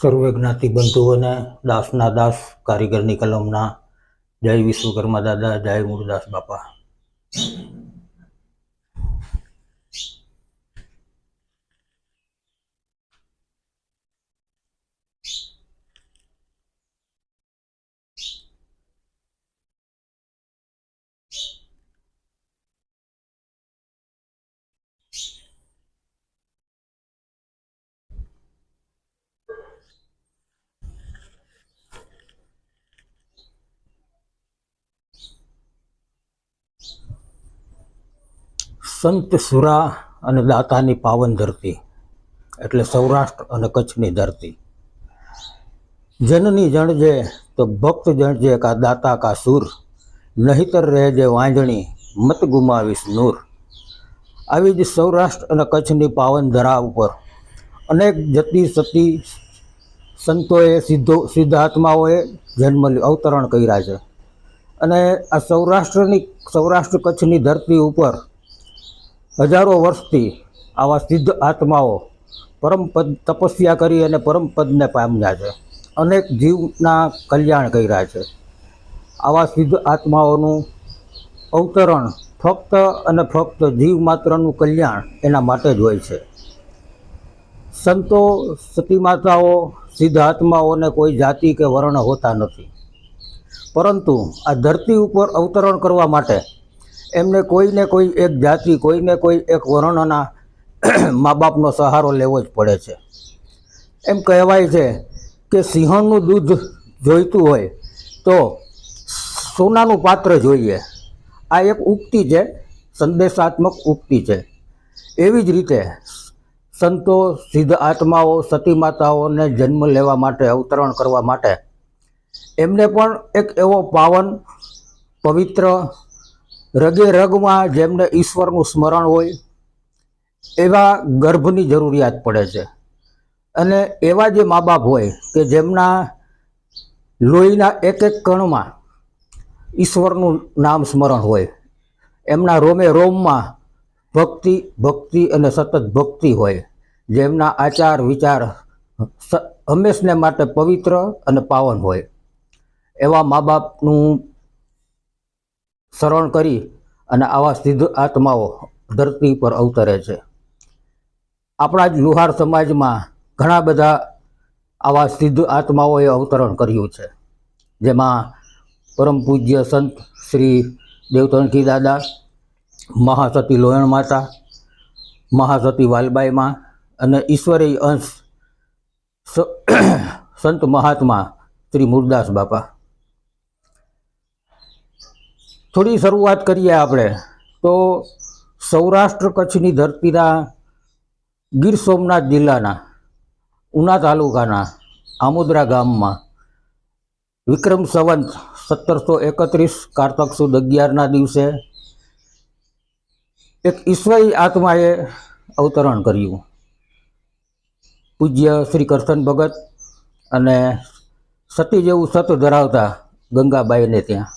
સર્વે જ્ઞાતિ બંધુઓને દાસના દાસ કારીગરની કલમના જય વિશ્વકર્મા દાદા, જય મૂળદાસ બાપા. સંત સુરા અને દાતાની પાવન ધરતી એટલે સૌરાષ્ટ્ર અને કચ્છની ધરતી. જનની જણજે તો ભક્ત જણજે કા દાતા કા સુર, નહીતર રહેજે વાંજણી મત ગુમાવીશ નૂર. આવી જ સૌરાષ્ટ્ર અને કચ્છની પાવન ધરા ઉપર અનેક જતી સતી સંતોએ સિદ્ધાત્માઓએ જન્મ અવતરણ કર્યા છે. અને આ સૌરાષ્ટ્ર કચ્છની ધરતી ઉપર હજારો વર્ષથી આવા સિદ્ધ આત્માઓ પરમપદ તપસ્યા કરી અને પરમપદને પામ્યા છે. અનેક જીવના કલ્યાણ કર્યા છે. આવા સિદ્ધ આત્માઓનું અવતરણ ફક્ત અને ફક્ત જીવ માત્રનું કલ્યાણ એના માટે જ હોય છે. સંતો, સતી માતાઓ, સિદ્ધ આત્માઓને કોઈ જાતિ કે વર્ણ હોતા નથી, પરંતુ આ ધરતી ઉપર અવતરણ કરવા માટે એમને કોઈને કોઈ એક જાતિ, કોઈને કોઈ એક વર્ણના મા બાપનો સહારો લેવો જ પડે છે. એમ કહેવાય છે કે સિંહણનું દૂધ જોઈતું હોય તો સોનાનું પાત્ર જોઈએ. આ એક ઉક્તિ છે, સંદેશાત્મક ઉક્તિ છે. એવી જ રીતે સંતો, સિદ્ધ આત્માઓ, સતી માતાઓને જન્મ લેવા માટે, અવતરણ કરવા માટે એમને પણ એક એવો પાવન, પવિત્ર, રગે રગમાં જેમને ઈશ્વરનું સ્મરણ હોય એવા ગર્ભની જરૂરિયાત પડે છે. અને એવા જે મા બાપ હોય કે જેમના લોહીના એક એક કણમાં ઈશ્વરનું નામ સ્મરણ હોય, એમના રોમે રોમમાં ભક્તિ અને સતત ભક્તિ હોય, જેમના આચાર વિચાર હંમેશને માટે પવિત્ર અને પાવન હોય, એવા મા બાપનું શરણ કરી અને આવા સિદ્ધ આત્માઓ ધરતી પર અવતરે છે. આપણા જ લુહાર સમાજમાં ઘણા બધા આવા સિદ્ધ આત્માઓએ અવતરણ કર્યું છે. જેમાં પરમ પૂજ્ય સંત શ્રી દેવતણકી દાદા, મહાસતી લોયણ માતા, મહાસતી વાલબાઈમાં અને ઈશ્વરીય અંશ સંત મહાત્મા શ્રી મૂળદાસ બાપા. થોડી શરૂઆત કરીએ આપણે તો સૌરાષ્ટ્ર કચ્છની ધરતીના ગીર સોમનાથ જિલ્લાના ઉના તાલુકાના આમોદરા ગામમાં વિક્રમ સંવત 1731 કારતક સુદ 11ના દિવસે એક ઈશ્વરી આત્માએ અવતરણ કર્યું. પૂજ્ય શ્રી કરશન ભગત અને સતી જેવું સત ધરાવતા ગંગાબાઈને ત્યાં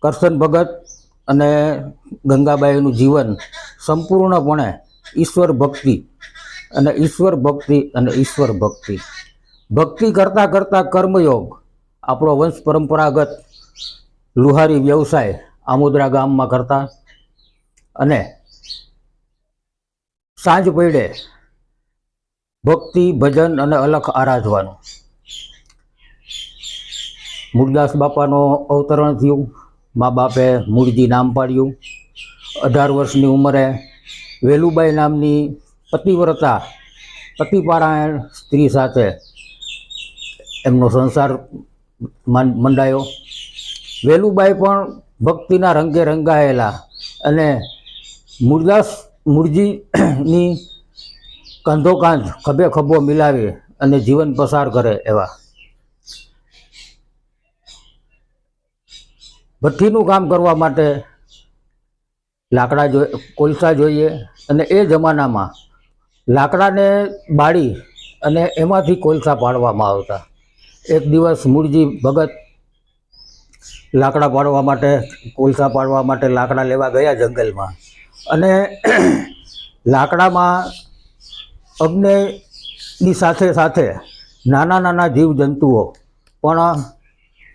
કરશન ભગત અને ગંગાબાઈનું જીવન સંપૂર્ણપણે ઈશ્વર ભક્તિ અને ઈશ્વર ભક્તિ અને ઈશ્વર ભક્તિ. ભક્તિ કરતાં કરતાં કર્મયોગ આપણો વંશ પરંપરાગત લુહારી વ્યવસાય આમોદરા ગામમાં કરતા અને સાંજ પડે ભક્તિ, ભજન અને અલખ આરાધવાનું. મૂળદાસ બાપાનો અવતરણ થયું. મા બાપે મૂળજી નામ પાડ્યું. 18 વર્ષની ઉંમરે વેલુબાઈ નામની પતિવ્રતા, પતિપારાયણ સ્ત્રી સાથે એમનો સંસાર મંડાયો. વેલુબાઈ પણ ભક્તિના રંગે રંગાયેલા અને મૂળજીની કાંધોકાંધ, ખભે ખભો મિલાવી અને જીવન પસાર કરે એવા. ભઠ્ઠીનું કામ કરવા માટે લાકડા કોલસા જોઈએ અને એ જમાનામાં લાકડાને બાળી અને એમાંથી કોલસા પાડવામાં આવતા. એક દિવસ મૂળજી ભગત લાકડા પાડવા માટે, કોલસા પાડવા માટે લાકડા લેવા ગયા જંગલમાં અને લાકડામાં અગ્નિ ની સાથે સાથે નાના નાના જીવજંતુઓ પણ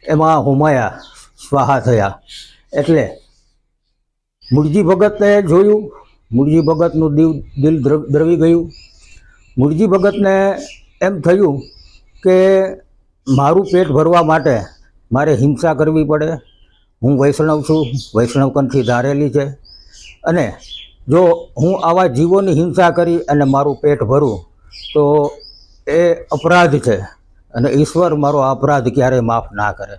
એમાં હોમાયા, સ્વાહા થયા. એટલે મૂળજી ભગતે જોયું, મૂળજી ભગતનું દિલ દ્રવી ગયું. મૂળજી ભગતને એમ થયું કે મારું પેટ ભરવા માટે મારે હિંસા કરવી પડે. હું વૈષ્ણવ છું, વૈષ્ણવકંઠી ધારેલી છે, અને જો હું આવા જીવોની હિંસા કરી અને મારું પેટ ભરું તો એ અપરાધ છે, અને ઈશ્વર મારો અપરાધ ક્યારેય માફ ના કરે.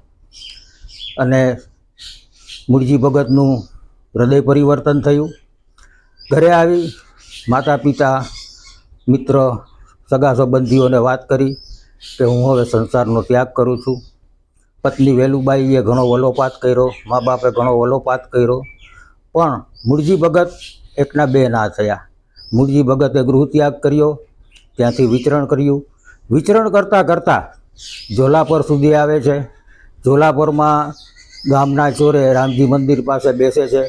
અને મૂળજી ભગતનું હૃદય પરિવર્તન થયું. ઘરે આવી માતા પિતા, મિત્ર, સગા સંબંધીઓને વાત કરી કે હું હવે સંસારનો ત્યાગ કરું છું. પત્ની વેલુબાઈએ ઘણો વલોપાત કર્યો, મા બાપે ઘણો વલોપાત કર્યો, પણ મૂળજી ભગત એકના બે ના થયા. મૂળજી ભગતે ગૃહત્યાગ કર્યો, ત્યાંથી વિચરણ કર્યું. વિચરણ કરતાં કરતાં ઝોલાપર સુધી આવે છે. ઝોલાપરમાં ગામના ચોરે રામજી મંદિર પાસે બેસે છે,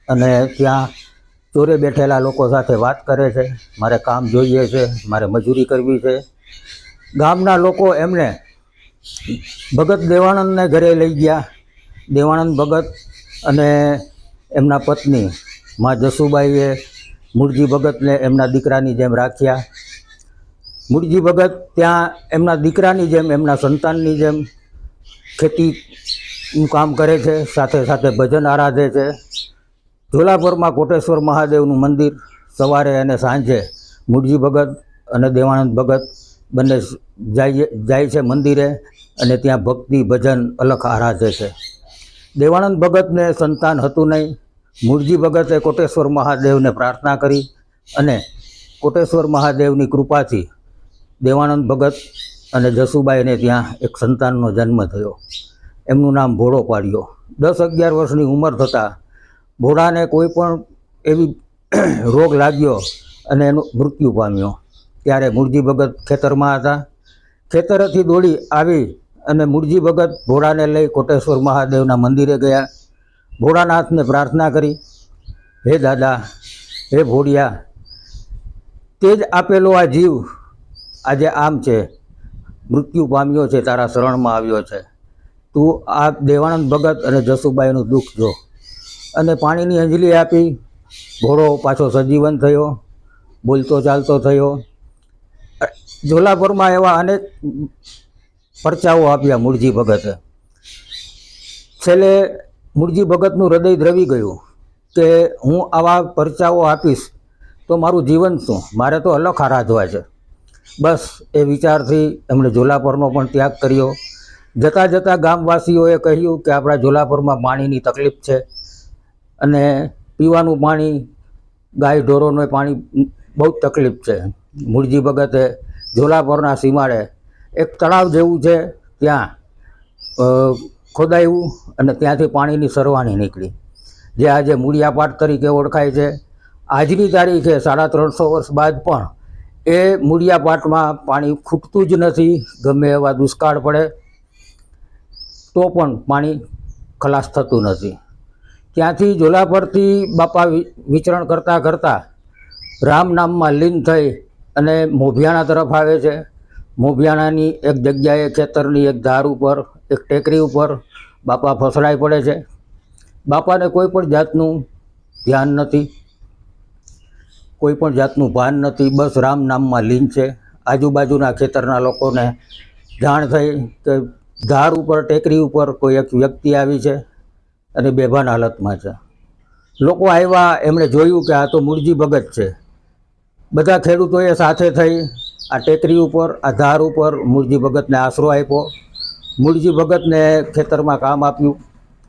અને ત્યાં ચોરે બેઠેલા લોકો સાથે વાત કરે છે. મારે કામ જોઈએ છે, મારે મજૂરી કરવી છે. ગામના લોકો એમને ભગત દેવાનંદને ઘરે લઈ ગયા. દેવાનંદ ભગત અને એમના પત્ની મા જસુબાઈએ મૂળજી ભગતને એમના દીકરાની જેમ રાખ્યા. મૂળજી ભગત ત્યાં એમના દીકરાની જેમ, એમના સંતાનની જેમ ખેતીનું કામ કરે છે, સાથે સાથે ભજન આરાધે છે. ઝોલાપુરમાં કોટેશ્વર મહાદેવનું મંદિર સવારે અને સાંજે મૂળજી ભગત અને દેવાનંદ ભગત બંને જાય છે મંદિરે, અને ત્યાં ભક્તિ ભજન અલખ આરાધે છે. દેવાનંદ ભગતને સંતાન હતું નહીં. મૂળજી ભગતે કોટેશ્વર મહાદેવને પ્રાર્થના કરી, અને કોટેશ્વર મહાદેવની કૃપાથી દેવાનંદ ભગત અને જસુબાઈને ત્યાં એક સંતાનનો જન્મ થયો. એમનું નામ ભોળો પાડ્યો. 10-11 વર્ષની ઉંમર થતાં ભોળાને કોઈ પણ એવી રોગ લાગ્યો અને એનું મૃત્યુ પામ્યો. ત્યારે મૂળજી ભગત ખેતરમાં હતા. ખેતરેથી દોડી આવી અને મૂળજી ભગત ભોળાને લઈ કોટેશ્વર મહાદેવના મંદિરે ગયા. ભોળાનાથને પ્રાર્થના કરી, હે દાદા, હે ભોળિયા, તે જ આપેલો આ જીવ આજે આમ છે, મૃત્યુ પામ્યો છે, તારા શરણમાં આવ્યો છે. તું આ દેવાનંદ ભગત અને જસુબાઈનું દુઃખ જો. અને પાણીની અંજલી આપી. ભોળો પાછો સજીવન થયો, બોલતો ચાલતો થયો. ઝોલાપુરમાં એવા અનેક પરચાઓ આપ્યા મૂળજી ભગતે. છેલ્લે મૂળજી ભગતનું હૃદય દ્રવી ગયું કે હું આવા પરચાઓ આપીશ તો મારું જીવન શું, મારે તો અલખ આરાધવા છે. બસ એ વિચારથી એમણે ઝોલાપુરનો પણ ત્યાગ કર્યો. જતાં જતાં ગામવાસીઓએ કહ્યું કે આપણા ઝોલાપુરમાં પાણીની તકલીફ છે, અને પીવાનું પાણી, ગાય ઢોરોનું પાણી બહુ જ તકલીફ છે. મૂળજી ભગતે ઝોલાપુરના સીમાડે એક તળાવ જેવું છે, ત્યાં ખોદાયું, અને ત્યાંથી પાણીની સરવાણી નીકળી, જે આજે મૂળિયાપાટ તરીકે ઓળખાય છે. આજની તારીખે 350 વર્ષ બાદ પણ એ મૂળિયાપાટમાં પાણી ખૂટતું જ નથી. ગમે એવા દુષ્કાળ પડે તો પણ પાણી ખલાસ થતું નથી. ત્યાંથી ઝોલાપુરથી બાપા વિચરણ કરતાં કરતાં રામ નામમાં લીન થઈ અને મોભિયાણા તરફ આવે છે. મોભિયાણાની એક જગ્યાએ ખેતરની એક ધાર ઉપર, એક ટેકરી ઉપર બાપા ફસડાઈ પડે છે. બાપાને કોઈ પણ જાતનું ધ્યાન નથી, કોઈ પણ જાતનું ભાન નથી, બસ રામ નામમાં લીન છે. આજુબાજુના ખેતરના લોકોને જાણ થઈ કે ધાર ઉપર, ટેકરી ઉપર કોઈ એક વ્યક્તિ આવી છે અને બેભાન હાલતમાં છે. લોકો આવ્યા, એમણે જોયું કે આ તો મૂળજી ભગત છે. બધા ખેડૂતોએ સાથે થઈ આ ટેકરી ઉપર, આ ધાર ઉપર મૂળજી ભગતને આશરો આપ્યો. મૂળજી ભગતને ખેતરમાં કામ આપ્યું.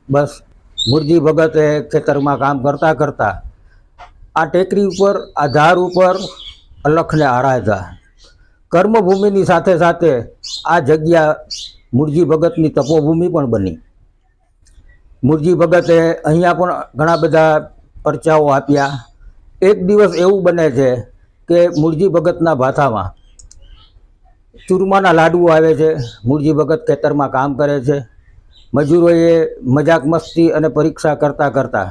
બસ મૂળજી ભગતે ખેતરમાં કામ કરતાં કરતાં આ ટેકરી ઉપર, આ ધાર ઉપર અલખને આરાધ્યા. કર્મભૂમિની સાથે સાથે આ જગ્યા મૂળજી ભગતની તપોભૂમિ પણ બની. મૂળજી ભગતે અહીંયા પણ ઘણા બધા પરચાઓ આપ્યા. એક દિવસ એવું બને છે કે મૂળજી ભગતના ભાથામાં ચૂરમાના લાડુ આવે છે. મૂળજી ભગત ખેતરમાં કામ કરે છે. મજૂરોએ મજાક મસ્તી અને પરીક્ષા કરતાં કરતાં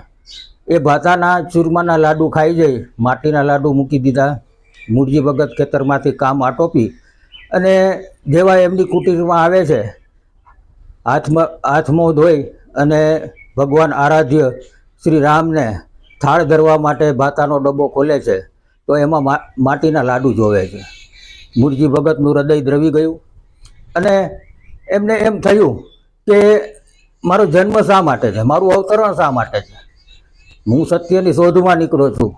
એ ભાથાના ચૂરમાના લાડુ ખાઈ જઈ માટીના લાડુ મૂકી દીધા. મૂળજી ભગત ખેતરમાંથી કામ આટોપી અને જેવા એમની કુટીરમાં આવે છે, હાથમાં ધોઈ અને ભગવાન આરાધ્ય શ્રી રામને થાળ ધરવા માટે ભાતાનો ડબ્બો ખોલે છે તો એમાં માટીના લાડુ જોવે છે. મૂળજી ભગતનું હૃદય દ્રવી ગયું અને એમને એમ થયું કે મારો જન્મ શા માટે છે, મારું અવતરણ શા માટે છે. હું સત્યની શોધમાં નીકળ્યો છું.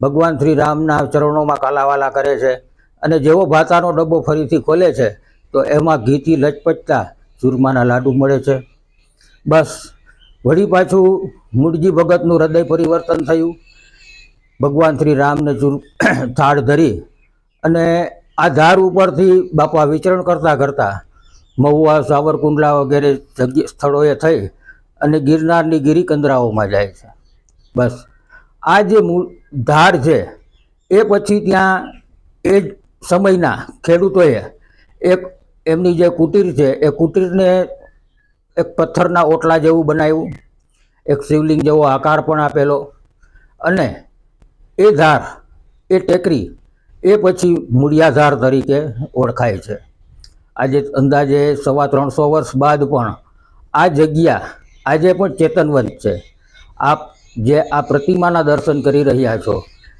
ભગવાન શ્રી રામના ચરણોમાં કાલાવાલા કરે છે અને જેવો ભાતાનો ડબ્બો ફરીથી ખોલે છે તો એમાં ઘીથી લચપચતા ચૂરમાના લાડુ મળે છે. બસ વળી પાછું મૂળજી ભગતનું હૃદય પરિવર્તન થયું. ભગવાન શ્રી રામને થાળ ધરી અને આ ધાર ઉપરથી બાપા વિચરણ કરતાં કરતાં મહુવા, સાવરકુંડલા વગેરે સ્થળોએ થઈ અને ગિરનારની ગિરિકંદરાઓમાં જાય છે. બસ આ જે ધાર છે એ પછી ત્યાં એ જ સમયના ખેડૂતોએ એક એમની જે કુટીર છે એ કુટીરને એક પથ્થરના ઓટલા જેવું બનાવ્યું, એક શિવલિંગ જેવો આકાર પણ આપેલો અને એ ધાર, એ ટેકરી એ પછી મૂળિયાધાર તરીકે ઓળખાય છે. આજે અંદાજે 350 વર્ષ બાદ પણ આ જગ્યા આજે પણ ચેતનવંત છે. આપ જે આ પ્રતિમાના દર્શન કરી રહ્યા છો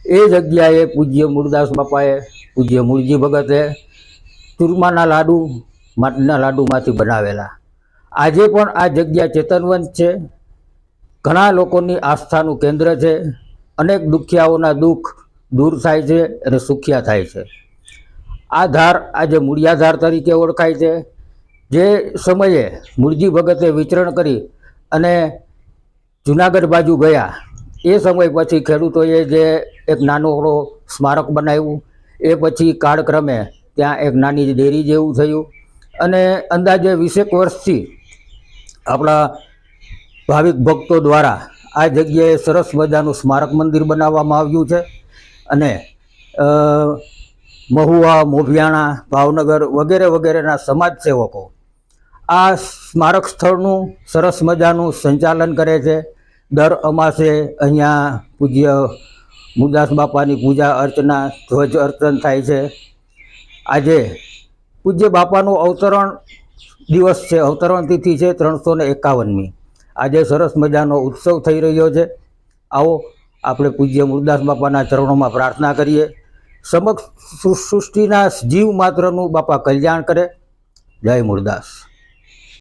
એ જગ્યાએ પૂજ્ય મૂળદાસ બાપાએ, પૂજ્ય મૂળજી ભગતે ચૂરમાના લાડુ માટીના લાડુમાંથી બનાવેલા. આજે પણ આ જગ્યા ચેતનવંત છે. ઘણા લોકોની આસ્થાનું કેન્દ્ર છે. અનેક દુખિયાઓના દુઃખ દૂર થાય છે અને સુખિયા થાય છે. આ ધાર આજે મૂળિયાધાર તરીકે ઓળખાય છે. જે સમયે મૂળજી ભગતે વિચરણ કરી અને જુનાગઢ બાજુ ગયા એ સમય પછી ખેડૂતોએ જે એક નાનકડો સ્મારક બનાવ્યું, એ પછી કાળક્રમે ત્યાં એક નાની ડેરી જેવું થયું અને અંદાજે 20 વર્ષથી આપણા ભાવિક ભક્તો દ્વારા આ જગ્યાએ સરસ મજાનું સ્મારક મંદિર બનાવવામાં આવ્યું છે અને મહુવા, મોભિયાણા, ભાવનગર વગેરે વગેરેના સમાજ સેવકો આ સ્મારક સ્થળનું સરસ મજાનું સંચાલન કરે છે. દર અમાસે અહીંયા પૂજ્ય મૂળદાસ બાપાની પૂજા અર્ચના, ધ્વજ અર્ચન થાય છે. આજે પૂજ્ય બાપાનું અવતરણ દિવસ છે, અવતરણ તિથિ છે 351મી. આજે સરસ મજાનો ઉત્સવ થઈ રહ્યો છે. આવો આપણે પૂજ્ય મૂળદાસ બાપાના ચરણોમાં પ્રાર્થના કરીએ. સમગ્ર સૃષ્ટિના જીવ માત્રનું બાપા કલ્યાણ કરે. જય મૂળદાસ.